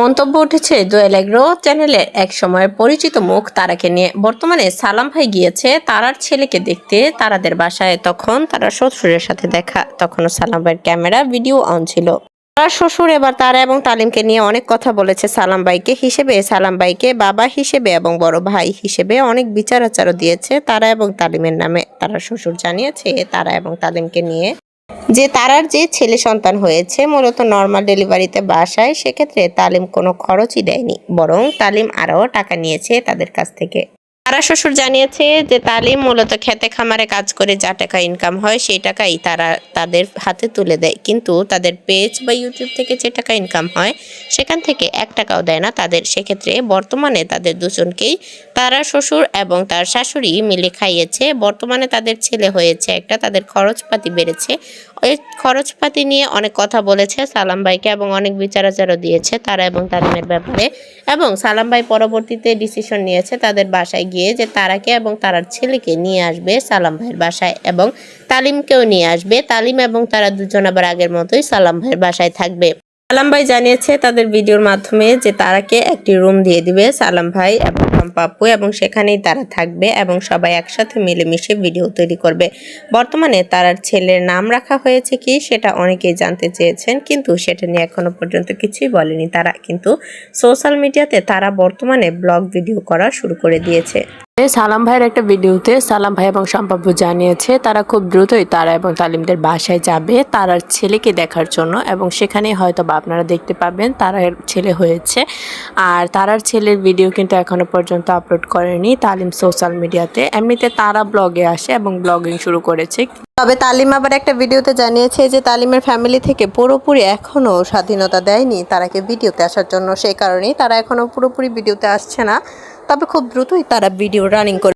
মন্তব্য উঠেছে দোয়েল এগ্রো চ্যানেলের এক সময়ের পরিচিত মুখ তারাকে নিয়ে। বর্তমানে সালাম ভাই গিয়েছে তারার ছেলেকে দেখতে তারাদের বাসায়। তখন তারা শ্বশুরের সাথে দেখা, তখনও সালাম ভাইয়ের ক্যামেরা ভিডিও অন ছিল। তার শ্বশুর এবার তারা এবং তালিমকে নিয়ে অনেক কথা বলেছে। সালাম ভাইকে বাবা হিসেবে এবং বড় ভাই হিসেবে অনেক বিচার আচারও দিয়েছে তারা এবং তালিমের নামে। তারা শ্বশুর জানিয়েছে তারা এবং তালিমকে নিয়ে যে তারার যে ছেলে সন্তান হয়েছে মূলত নর্মাল ডেলিভারিতে বাসায়, সেক্ষেত্রে তালিম কোনো খরচই দেয়নি, বরং তালিম আরও টাকা নিয়েছে তাদের কাছ থেকে। তারা শ্বশুর জানিয়েছে যে তালিম মূলত খেতে খামারে কাজ করে যা টাকা ইনকাম হয় সেই টাকাই তারা তাদের হাতে তুলে দেয়, কিন্তু তাদের পেজ বা ইউটিউব থেকে যে টাকা ইনকাম হয় সেখান থেকে 1 টাকাও দেয় না তাদের। সেক্ষেত্রে বর্তমানে তাদের দুজনকেই তারা শ্বশুর এবং তার শাশুড়ি মিলে খাইয়েছে। বর্তমানে তাদের ছেলে হয়েছে একটা, তাদের খরচপাতি বেড়েছে। ওই খরচপাতি নিয়ে অনেক কথা বলেছে সালাম ভাইকে এবং অনেক বিচার আচারও দিয়েছে তারা এবং তালিমের ব্যাপারে। এবং সালাম ভাই পরবর্তীতে ডিসিশন নিয়েছে তাদের বাসায় গিয়ে যে তারাকে এবং তারার ছেলেকে নিয়ে আসবে সালাম ভাইয়ের বাসায় এবং তালিমকেও নিয়ে আসবে। তালিম এবং তারা দুজন আবার আগের মতোই সালাম ভাইয়ের বাসায় থাকবে। সালাম ভাই জানিয়েছে তাদের ভিডিওর মাধ্যমে যে তারাকে একটি রুম দিয়ে দিবে সালাম ভাই এবং পাপ্পু, এবং সেখানেই তারা থাকবে এবং সবাই একসাথে মিলেমিশে ভিডিও তৈরি করবে। বর্তমানে তারার ছেলের নাম রাখা হয়েছে কি সেটা অনেকেই জানতে চেয়েছেন, কিন্তু সেটা নিয়ে এখনো পর্যন্ত কিছুই বলেনি তারা। কিন্তু সোশ্যাল মিডিয়াতে তারা বর্তমানে ব্লগ ভিডিও করা শুরু করে দিয়েছে। সালাম ভাইয়ের একটা ভিডিওতে সালাম ভাই এবং পাপ্পু জানিয়েছে তারা খুব দ্রুতই তারা এবং তালিমদের বাসায় যাবে তারার ছেলেকে দেখার জন্য, এবং সেখানেই হয়তো বা আপনারা দেখতে পাবেন তারার ছেলে হয়েছে। আর তারার ছেলের ভিডিও কিন্তু এখনো পর্যন্ত আপলোড করেনি তালিম সোশ্যাল মিডিয়াতে। এমনিতে তারা ব্লগে আসে এবং ব্লগিং শুরু করেছে। তবে তালিম আবার একটা ভিডিওতে জানিয়েছে যে তালিমের ফ্যামিলি থেকে পুরোপুরি এখনও স্বাধীনতা দেয়নি তারাকে ভিডিওতে আসার জন্য, সেই কারণেই তারা এখনও পুরোপুরি ভিডিওতে আসছে না। তবে খুব দ্রুতই তারা ভিডিও রানিং করে